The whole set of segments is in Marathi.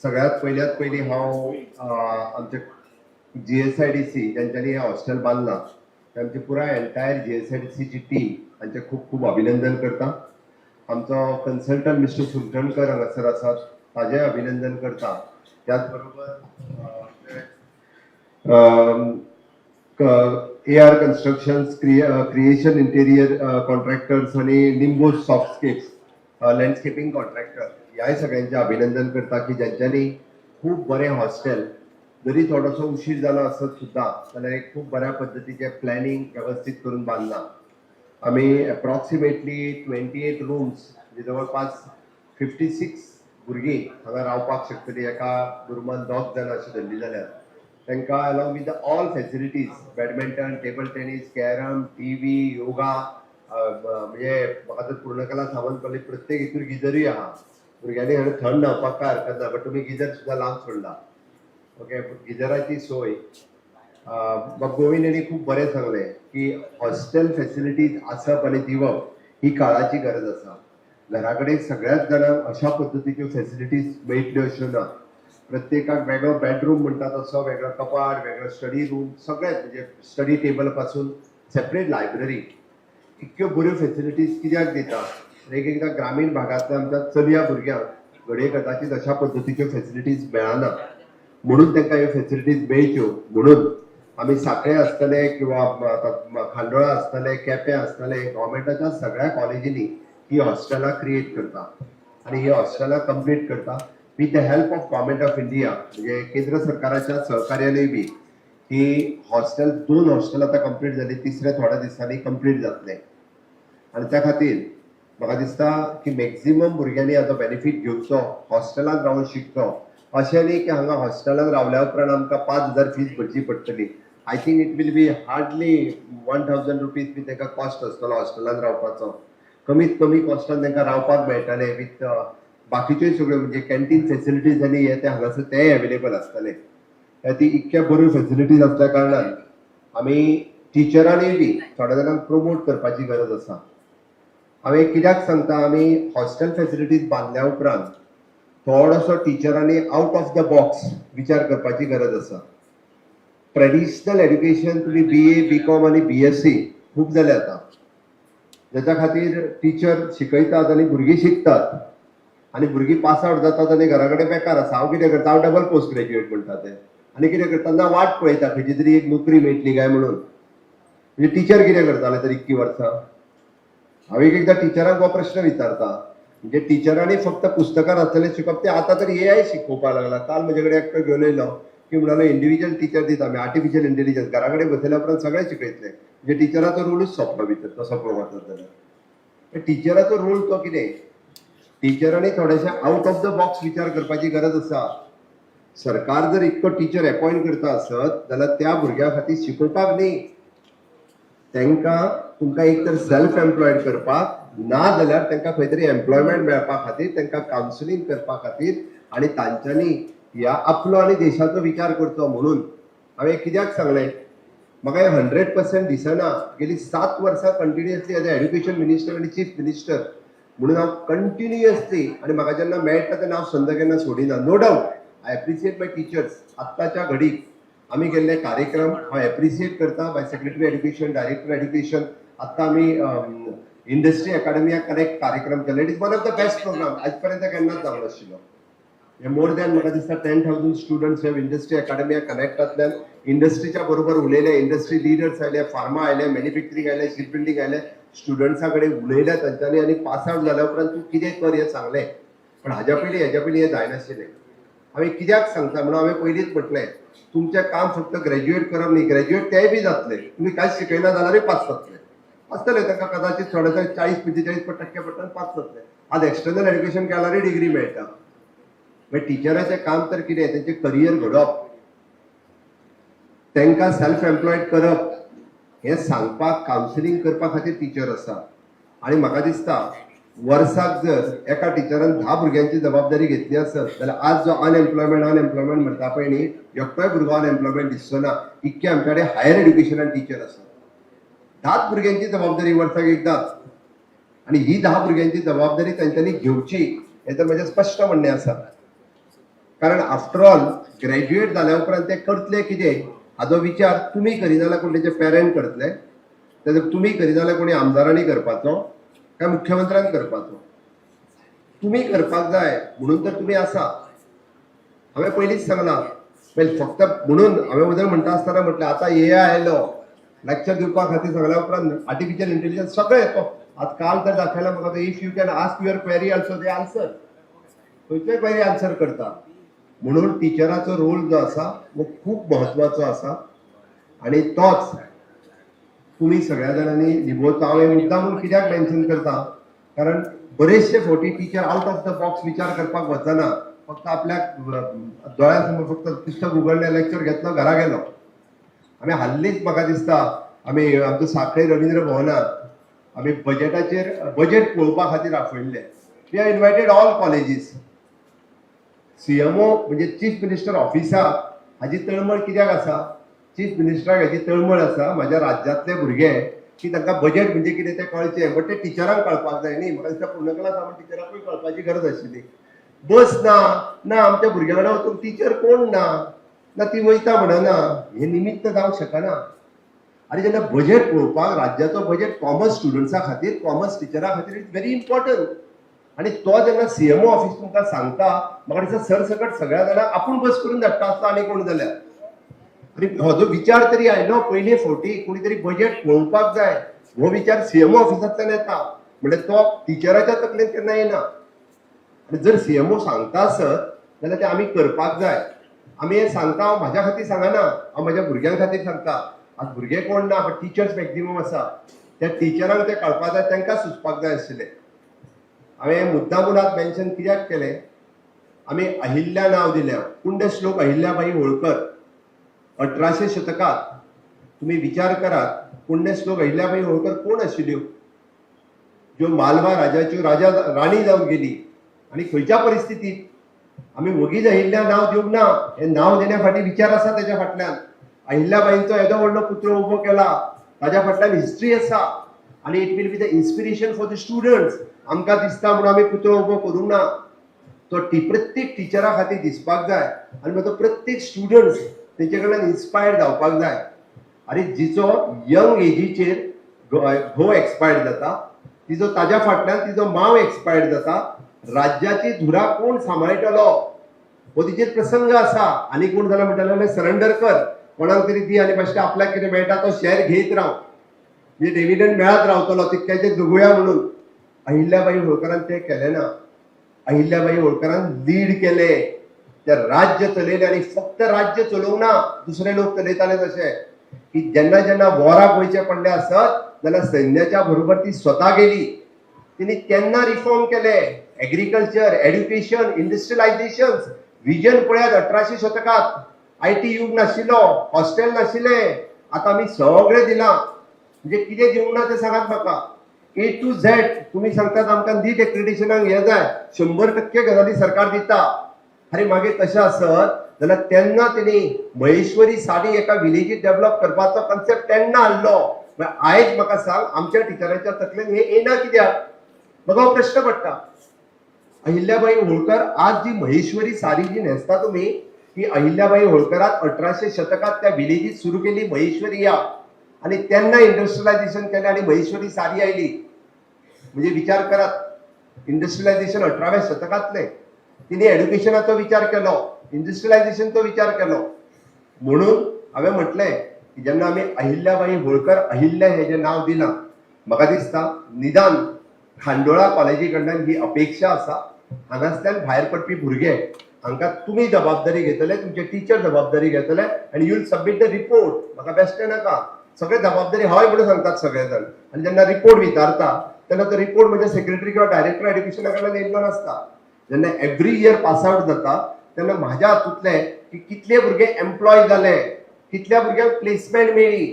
सगळ्यात पयली हांव आमचे GSIDC ज्यांच्यानी हे हॉस्टेल बांदलां त्यांची पुराय एंटायर GSIDCची टीम हांचे खूप खूप अभिनंदन करता. आमचो कन्सल्टंट मिस्टर सुलटणकर हांगासर आसात ताजेय अभिनंदन करता. त्याच बरोबर AR constructions, creation interior contractors आणि निम्बोस सॉफ्टस्केप्स लँडस्केपिंग कॉन्ट्रॅक्टर ह्याय सगळ्यांचे अभिनंदन करता की ज्यांच्यानी खूप बरें हॉस्टेल जरी थोडोसो उशीर जालो आसत सुद्दां जाल्यार एक खूप बऱ्या पद्धतीचे प्लॅनिंग व्यवस्थित करून बांदलां. आमी अप्रॉक्सिमेटली 28 रूम्स म्हणजे जवळपास 56 भुरगीं हांगा रावपाक शकतलीं. एका रुमान 10 जाणां अशी धरली जाल्यार तांकां along with all facilities badminton, table tennis, carrom, TV, yoga म्हणजे म्हाका तर पूर्णकला सावंतवाडी प्रत्येक हितून गिजरूय आहा. भुरग्यांनी हांगा थंड न्हावपाक काय हरकत ना, बट तुमी गिजर सुद्दां लावन सोडला. ओके, गिजराची सोय गोविंद यांनी खूप बरें सांगले की हॉस्टेल फॅसिलिटीज आसप आनी दिवप ही काळाची गरज आसा. घरा कडेन सगळ्याच जाणांक अशा पद्धतीच्यो फॅसिलिटीज मेळटल्यो अश्यो ना. प्रत्येकाक वेगळो बेडरूम म्हणटा तसो, वेगळो कपाट, वेगळो स्टडी रूम, सगळेच म्हणजे स्टडी टेबल पासून सेपरेट लायब्ररी, इतक्यो बऱ्यो फॅसिलिटीज कित्याक दिता. एकएकदां ग्रामीण भागांतल्या आमच्या चलया भुरग्यांक घडये कदाचित अशा पद्धतीच्यो फॅसिलिटीज मेळना, म्हणून तांकां ह्यो फॅसिलिटीज मेळच्यो म्हणून आमी सांखळे आसतले किंवा खांडोळा आसतले, केपें आसतले, गव्हर्मेंटाच्या सगळ्या कॉलेजींनी ही हॉस्टेलां क्रिएट करता आणि ही हॉस्टेलां कंप्लीट करता with the help of government of India. म्हणजे केंद्र सरकाराच्या सहकार्यानय बी ही हॉस्टेल 2 हॉस्टेल आतां कंप्लीट जाली, तिसरे थोड्या दिसांनी कंप्लीट जातले. आणि त्या खातीर म्हाका दिसता की मॅक्झिमम भुरग्यांनी हाचो बेनिफीट घेवचो, हॉस्टेलांत रावन शिकचो. अशें न्ही की हांगा हॉस्टेलांत रावल्या उपरांत आमकां 5,000 फीज भरची पडटली. I think it will be hardly 1,000 rupees बी ताका कॉस्ट आसतलो हॉस्टेलांत रावपाचो. कमीत कमी कॉस्टान तांकां रावपाक मेळटलें विथ बाकीच्योय सगळ्यो म्हणजे कॅन्टीन फॅसिलिटीज आनी हे ते हांगासर तेय अवेलेबल आसतले. ती इतक्या बऱ्यो फॅसिलिटीज आसल्या कारणान आमी टिचरांनी बी थोड्या जाणांक प्रमोट करपाची गरज आसा. हांवें कित्याक सांगता, आमी हॉस्टेल फॅसिलिटीज बांदल्या उपरांत थोडोसो टिचरांनी आउट ऑफ द बॉक्स विचार करपाची गरज आसा. ट्रेडिशनल एड्युकेशन तुमी BA, BCom आनी BSc खूब जालें आतां. जाच्या खातीर टीचर शिकयतात आनी भुरगीं शिकतात आनी भुरगीं पास आउट जातात आनी घरा कडेन बेकार आसा. हांव कितें करता, हांव डबल पोस्ट ग्रॅज्युएट म्हणटा तें आनी कितें करता ना वाट पळयता खंयची तरी एक नोकरी मेळटली काय म्हणून. म्हणजे टीचर कितें करताले तर इतकी वर्सां. हांव एकदां टिचरांक हो प्रश्न विचारता, म्हणजे टिचरांनी फक्त पुस्तकान आसतलें शिकप तें आतां तर AI शिकोवपाक लागला. काल म्हजे कडेन एकटो घेवन येयलो की म्हणालो इंडिव्हिज्युअल टीचर दिता आमी, आर्टिफिशियल इंटेलिजन्स घरा कडेन बसयल्या उपरांत सगळें शिकयतले. म्हणजे टिचराचो रोलूच सोंपलो भितर तसो पळोवप जाल्यार. टिचराचो रोल तो कितें, टिचरांनी थोडेशें आउट ऑफ द बॉक्स विचार करपाची गरज आसा. सरकार जर इतको टीचर अपॉइंट करता आसत जाल्यार त्या भुरग्या खातीर शिकोवपाक न्ही, तांकां तुमकां एक तर सेल्फ एम्प्लॉयड करपाक ना जाल्यार तांकां खंय तरी एम्प्लॉयमेंट मेळपा खातीर, तांकां कावन्सिलींग करपा खातीर आनी तांच्यांनी ह्या आपलो आनी देशाचो विचार करचो म्हणून हांवें कित्याक सांगलें. म्हाका हे 100% दिसना. गेली 7 वर्सां continuously as a education minister आनी चीफ मिनिस्टर म्हणून हांव कंटिन्युअसली आनी म्हाका जेन्ना मेळटा तेन्ना हांव संद केन्ना सोडिना. No doubt I appreciate my teachers. आत्ताच्या घडीक आमी केल्ले कार्यक्रम हांव एप्रिशिएट करता. By secretary education, director education. आत्तां आमी इंडस्ट्री अकाडेमिया कनेक्ट कार्यक्रम केले. It is one of the best program. आज पर्यंत केन्नाच जालो नाशिल्लो. मोर दॅन म्हाका दिसता 10,000 स्टुडंट्स हे इंडस्ट्री अकाडेमिया कनेक्टांतल्यान इंडस्ट्रीच्या बरोबर उलयले. इंडस्ट्री लिडर्स आयले, फार्मा आयले, मॅन्युफॅक्चरींग आयले, शिप बिल्डींग आयले. स्टुडंट्सां कडेन उलयले तांच्यांनी आनी पास आउट जाल्या उपरांत तूं कितें कर हें सांगलें. पण हाज्या पयलीं हें जायनाशिल्लें. हांवें कित्याक सांगता म्हणून हांवें पयलींच म्हटलें, तुमचें काम फक्त ग्रॅज्युएट करप न्ही, ग्रॅज्युएट तेय बी जातले. तुमी कांयच शिकयना जाल्यारूय पास जातले. आसतले तांकां कदाचित थोडे 40-45% पडटले, पास जातले. आज एक्सटर्नल एड्युकेशन केल्यारूय डिग्री मेळटा. मागीर टिचराचें काम तर कितें, तेंचें करियर घडोवप, तांकां सेल्फ एम्प्लॉयड करप, हें सांगपाक कावन्सिलींग करपा खातीर टीचर आसा. आनी म्हाका दिसता वर्साक जर एका टिचरान 10 भुरग्यांची जबाबदारी घेतली आसत जाल्यार आज जो अनएम्प्लॉयमेंट म्हणटा पळय न्ही, एकटोय भुरगो अनएम्प्लॉयमेंट दिसचो ना. इतके आमचे कडेन हायर एड्युकेशनान टीचर आसा. 10 भुरग्यांची जबाबदारी वर्साक एकदाच, आनी ही 10 भुरग्यांची जबाबदारी तांच्यांनी घेवची हें तर म्हजें स्पश्ट म्हणणें आसा. कारण आफ्टर ऑल ग्रॅज्युएट जाल्या उपरांत ते करतले कितें हाचो विचार तुमी करिना जाल्यार कोण तेचे पेरंट करतले, तेजो तुमी करिना जाल्यार कोणी आमदारांनी करपाचो काय मुख्यमंत्र्यान करपाचो. तुम्ही करपाक जाय म्हणून तर तुम्ही आसा. हांवें पयलींच सांगलां फक्त म्हणून हांवें उदर म्हणटा आसतना म्हटलें आतां AI आयलो लेक्चर दिवपा खातीर सांगल्या उपरांत आर्टिफिशियल इंटेलिजन्स सगळें येतो. आतां काल तर दाखयला म्हाका if you can ask your query also they answer, खंयच्योय क्वेरी आन्सर करता. म्हणून टिचराचो रोल जो आसा वो खूब म्हत्वाचो आसा आनी तोच तुम्ही सगळ्या जाणांनी निभोवचो. हांव मुद्दामून कित्याक मेन्शन करता कारण बरेचशे फावटी teacher out of the box विचार करपाक वचना, फक्त आपल्या दोळ्या समोर फक्त पुस्तक उगडलें लेक्चर घेतलो घरा गेलो. आमी हाल्लीच म्हाका दिसता आमी आमचो सांखळे रवींद्र भवनात आमी बजेट पळोवपा खातीर आपयल्ले. We are invited all colleges. CMO म्हणजे चीफ मिनिस्टर ऑफिसाक हाजी तळमळ कित्याक आसा, चीफ मिनिस्टराक हाजी तळमळ आसा म्हाज्या राज्यांतले भुरगे की तांकां बजेट म्हणजे कितें तें कळचें, बट तें टिचरांक कळपाक जाय न्ही. म्हाका दिसता पूर्ण क्लास आमी टिचराकूय कळपाची गरज आशिल्ली. बस ना आमच्या भुरग्यां कडेन वचून टिचर कोण ना ती वयता म्हणना, हें निमित्त जावंक शकना. आनी जेन्ना बजेट पळोवपाक राज्याचो बजेट कॉमर्स स्टुडंट्सा खातीर कॉमर्स टिचरा खातीर इट्स व्हेरी इम्पॉर्टंट. आनी तो जेन्ना CMO ऑफिस तुमकां सांगता म्हाका दिसता सरसकट सगळ्या जाणांक आपूण बस करून धाडटा आसता आनी कोण जाल्यार. आनी हो जो विचार तरी आयलो पयले फावटी कोणी तरी बजेट पळोवपाक जाय हो विचार CMO ऑफिसांतल्यान येता, म्हणजे तो टिचराच्या तकलेंत केन्ना येना. आनी जर CMO सांगता आसत जाल्यार तें आमी करपाक जाय. आमी हें सांगता हांव म्हाज्या खातीर सांगना, हांव म्हाज्या भुरग्यां खातीर सांगता. आज भुरगे कोण ना बट टिचर्स मॅक्झिमम आसा, त्या टिचरांक तें कळपाक जाय, तांकां सुचपाक जाय आशिल्लें. हांवें मुद्दामून आज मेन्शन कित्याक केलें, आमी अहिल्या नांव दिल्या, पुण्यश्लोक अहिल्याबाई होळकर. 1800 शतकात तुम्ही विचार करात पुण्यश्लोक अहिल्याबाई होळकर कोण आशिल्ल्यो, ज्यो मालवा राजाच्यो राणी जावन गेली. आनी खंयच्या परिस्थितीत आमी वगीच अहिल्या नांव दिवंक ना, हें नांव देण्या फाटीं विचार आसा तेच्या फाटल्यान. अहिल्याबाईंचो येदो व्हडलो पुतळो उबो केला, ताच्या फाटल्यान हिस्ट्री आसा आनी it will be the inspiration for the students. आमकां दिसता म्हणून आमी पुतळो उबो करूंक ना, तो प्रत्येक टिचरा खातीर दिसपाक जाय आनी मागीर तो प्रत्येक स्टुडंट्स तेचे कडल्यान इन्स्पायर्ड जावपाक जाय. आनी जिचो यंग एजीचेर घोव एक्सपायर्ड जाता, तिजो ताज्या फाटल्यान तिजो मांव एक्सपायर्ड जाता, राज्याची धुरा कोण सांबाळटलो हो तिचेर प्रसंग आसा. आनी कोण जाल्यार म्हणटाले सरेंडर कर, कोणाक तरी दी आनी बेश्टे आपल्याक कितें मेळटा तो शेअर घेयत राव, म्हणजे डिव्हिडंड मेळत रावतलो, तितक्याचेर जगुया म्हणून. अहिल्याबाई होळकरान तें केलें ना. अहिल्याबाई होळकरान लीड केले, ते राज्य चलयले आनी फक्त राज्य चलोवंक ना, दुसरे लोक चलयताले तशे की जेन्ना जेन्ना वॉराक वयचे पडले आसत जाल्यार सैन्याच्या बरोबर ती स्वता गेली. तिने तेन्ना रिफॉर्म केले, एग्रीकल्चर, एड्युकेशन, इंडस्ट्रियलायझेशन. विजन पळयात 1800 शतकात IT युग नाशिल्लो, हॉस्टेल नाशिल्ले, आतां आमी सगळें दिलां. म्हणजे कितें दिवंक ना तें सांगात म्हाका. A to Z तुम्ही सांगतात आमकां नीट एक्रिडिटेशनाक हें जाय, 100% गजाली सरकार दिता. अरे मागीर तशें आसत जाल्यार तेन्ना तेणी महेश्वरी साडी एका विलेजीत डेव्हलप करपाचो कन्सेप्ट तेन्ना हाडलो. आयज म्हाका सांग आमच्या टिचरांच्या तकलेन हें येना कित्याक, म्हाका हो प्रश्न पडटा. अहिल्याबाई होळकर आज जी महेश्वरी साडी जी न्हेसता तुम्ही, ती अहिल्याबाई होळकरात 1800 शतकात त्या विलेजीत सुरू केली महेश्वरी या, आणि त्यांना इंडस्ट्रियलायझेशन केलं आणि महेश्वरी साडी आयली. म्हणजे विचार करात, इंडस्ट्रियलायझेशन 18व्या शतकातले. तिने एड्युकेशनाचो विचार केलो, इंडस्ट्रियलायझेशनचो विचार केलो. म्हणून हांवें म्हटलें की जेन्ना आमी अहिल्याबाई होळकर अहिल्या हें जें नांव दिलां, म्हाका दिसता निदान खांडोळा कॉलेजी कडल्यान ही अपेक्षा आसा, हांगासल्यान भायर पडपी भुरगे हांकां तुमी जबाबदारी घेतले, तुमचे टीचर जबाबदारी घेतले आनी you will submit the report. म्हाका बेश्टें नाका, सगळे जबाबदारी हय म्हणून सांगतात सगळे जाण. आनी जेन्ना रिपोर्ट विचारता तेन्ना तो रिपोर्ट म्हणजे सेक्रेटरी किंवा डायरेक्टर एड्युकेशना कडल्यान येयल्लो नासता. जेन्ना एव्हरी इयर पास आउट जाता तेन्ना म्हाज्या हातूंतले की कितले भुरगे एम्प्लॉय जाले, कितल्या भुरग्यांक प्लेसमेंट मेळ्ळी,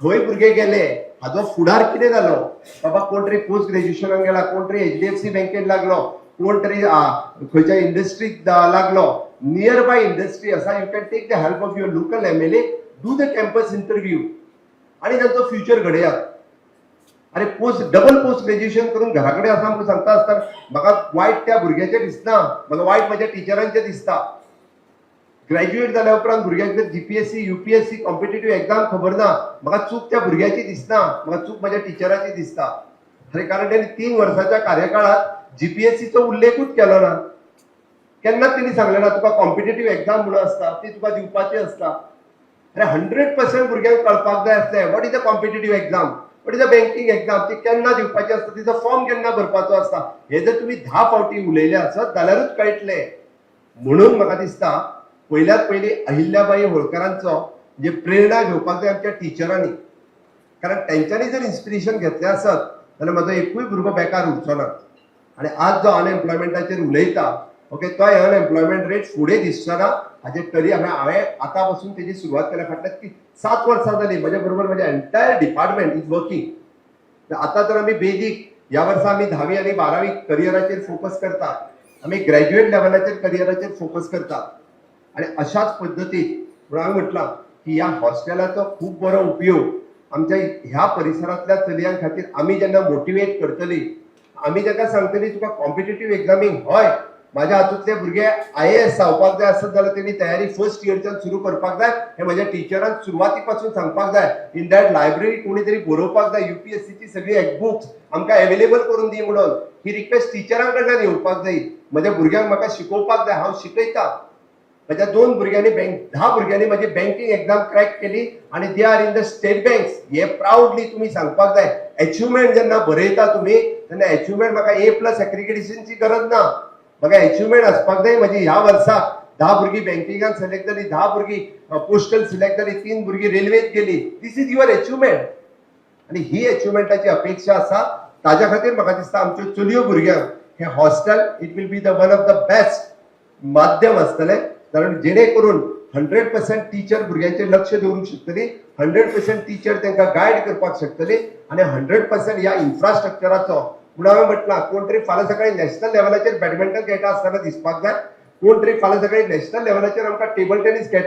खंय भुरगे गेले, हाजो फुडार कितें जालो. बाबा कोण तरी पोस्ट ग्रॅज्युएशनाक गेला, कोण तरी HDFC बँकेत लागलो, कोण तरी खंयच्या इंडस्ट्रीत लागलो. नियर बाय इंडस्ट्री आसा, you can take the help of your local MLA, do the campus interview आणि तांचो फ्युचर घडयात. अरे डबल पोस्ट ग्रॅज्युएशन करून घरा कडेन आसा म्हणून सांगता आसतना म्हाका वायट त्या भुरग्याचें दिसना, म्हाका वायट म्हाज्या टिचरांचें दिसता. ग्रॅज्युएट जाल्या उपरांत भुरग्यांक जर जीपीएससी युपीएससी कॉम्पिटेटिव्ह एग्जाम खबर ना, म्हाका चूक त्या भुरग्याची दिसना, म्हाका चूक माझ्या टिचराची दिसता. अरे कारण त्यांनी 3 वर्साच्या कार्यकाळात जीपीएससीचो उल्लेखूच केलो ना. केन्नाच त्यांनी सांगलें ना तुका कॉम्पिटेटिव्ह एग्जाम म्हणून असता ती तुका दिवपाची असता. अरे 100% भुरग्यांक कळपाक जाय आसलें what is a competitive exam, what is a banking exam, ती केन्ना दिवपाची असता, तिचो फॉर्म केन्ना भरपाचो असता, हे जर तुम्ही 10 फावटी उलयले आसत जाल्यारूच कळटलें. म्हणून म्हाका दिसता पहिल्यात पयली अहिल्याबाई होळकरांचो जे प्रेरणा घेवपाक जाय आमच्या टिचरांनी, कारण त्यांच्यानी जर इन्स्पिरेशन घेतलें आसत जाल्यार म्हजो एकूय भुरगो बेकार उरचो ना. आणि आज जो अनएम्प्लॉयमेंटाचेर उलयता ओके, तो अनएम्प्लॉयमेंट रेट फुडें दिसचो ना हाजे तरी हांवें आतां पासून तेजी सुरवात केल्या. फाटल्या 7 वर्सां जाली म्हज्या बरोबर म्हजे एंटायर डिपार्टमेंट इज वर्किंग. आतां तर आमी बेजीक ह्या वर्सा आमी 10वी आनी 12वी करियराचेर फोकस करता, आमी ग्रॅज्युएट लेवलाचेर करियराचेर फोकस करता. आणि अशाच पद्दतीन म्हणून हांवें म्हटलां की ह्या हॉस्टेलाचो खूब बरो उपयोग आमच्या ह्या परिसरांतल्या चलयां खातीर आमी जेन्ना मोटिवेट करतली, आमी ताका सांगतली तुका कॉम्पिटेटिव्ह एग्जामीक हय माझ्या हातूंतले भुरगे IAS जावपाक जाय आसत जाल्यार तेणी तयारी फर्स्ट इयरच्यान सुरू करपाक जाय. हे म्हज्या टिचरान सुरवाती पासून सांगपाक जाय. इन दॅट लायब्ररी कोणी तरी बरोवपाक जाय, UPSCची सगळी बुक्स आमकां अवेलेबल करून दी म्हणून ही रिक्वेस्ट टिचरां कडल्यान येवपाक जाय. म्हज्या भुरग्यांक म्हाका शिकोवपाक जाय, हांव शिकयता. माझ्या 2 भुरग्यांनी 10 भुरग्यांनी माझी बँकिंग एग्जाम क्रॅक केली आणि they are in the state banks. हे प्राऊडली तुम्ही सांगपाक जाय. अचिव्हमेंट जेन्ना बरयता तुम्ही तेन्ना अचिव्हमेंट म्हाका A+ एक्रिडिटेशनची गरज ना, म्हाका अचिव्हमेंट आसपाक जाय. म्हजी ह्या वर्सा 10 भुरगीं बँकिंगान सिलेक्ट जाली, 10 भुरगीं पोस्टल सिलेक्ट जाली, 3 भुरगीं रेल्वेत गेली. दिस इज युअर अचिव्हमेंट. आणि ही अचिव्हमेंटाची अपेक्षा आसा. ताज्या खातीर म्हाका दिसता आमच्यो चलयो भुरग्यांक हे hostel it will be the one of the best माध्यम आसतलें, कारण जेणे करून 100% टीचर भुरग्यांचेर लक्ष दवरूंक शकतली, 100% टीचर तांकां गायड करपाक शकतली आणि 100% ह्या इन्फ्रास्ट्रक्चराचो म्हणून हांवें म्हटलां कोण तरी फाल्यां सकाळी नॅशनल लेवलाचेर बॅडमिंटन खेळटा आसतना दिसपाक जाय, कोण तरी फाल्यां सकाळी नॅशनल लेवलाचेर आमकां टेबल टेनीस खेळटा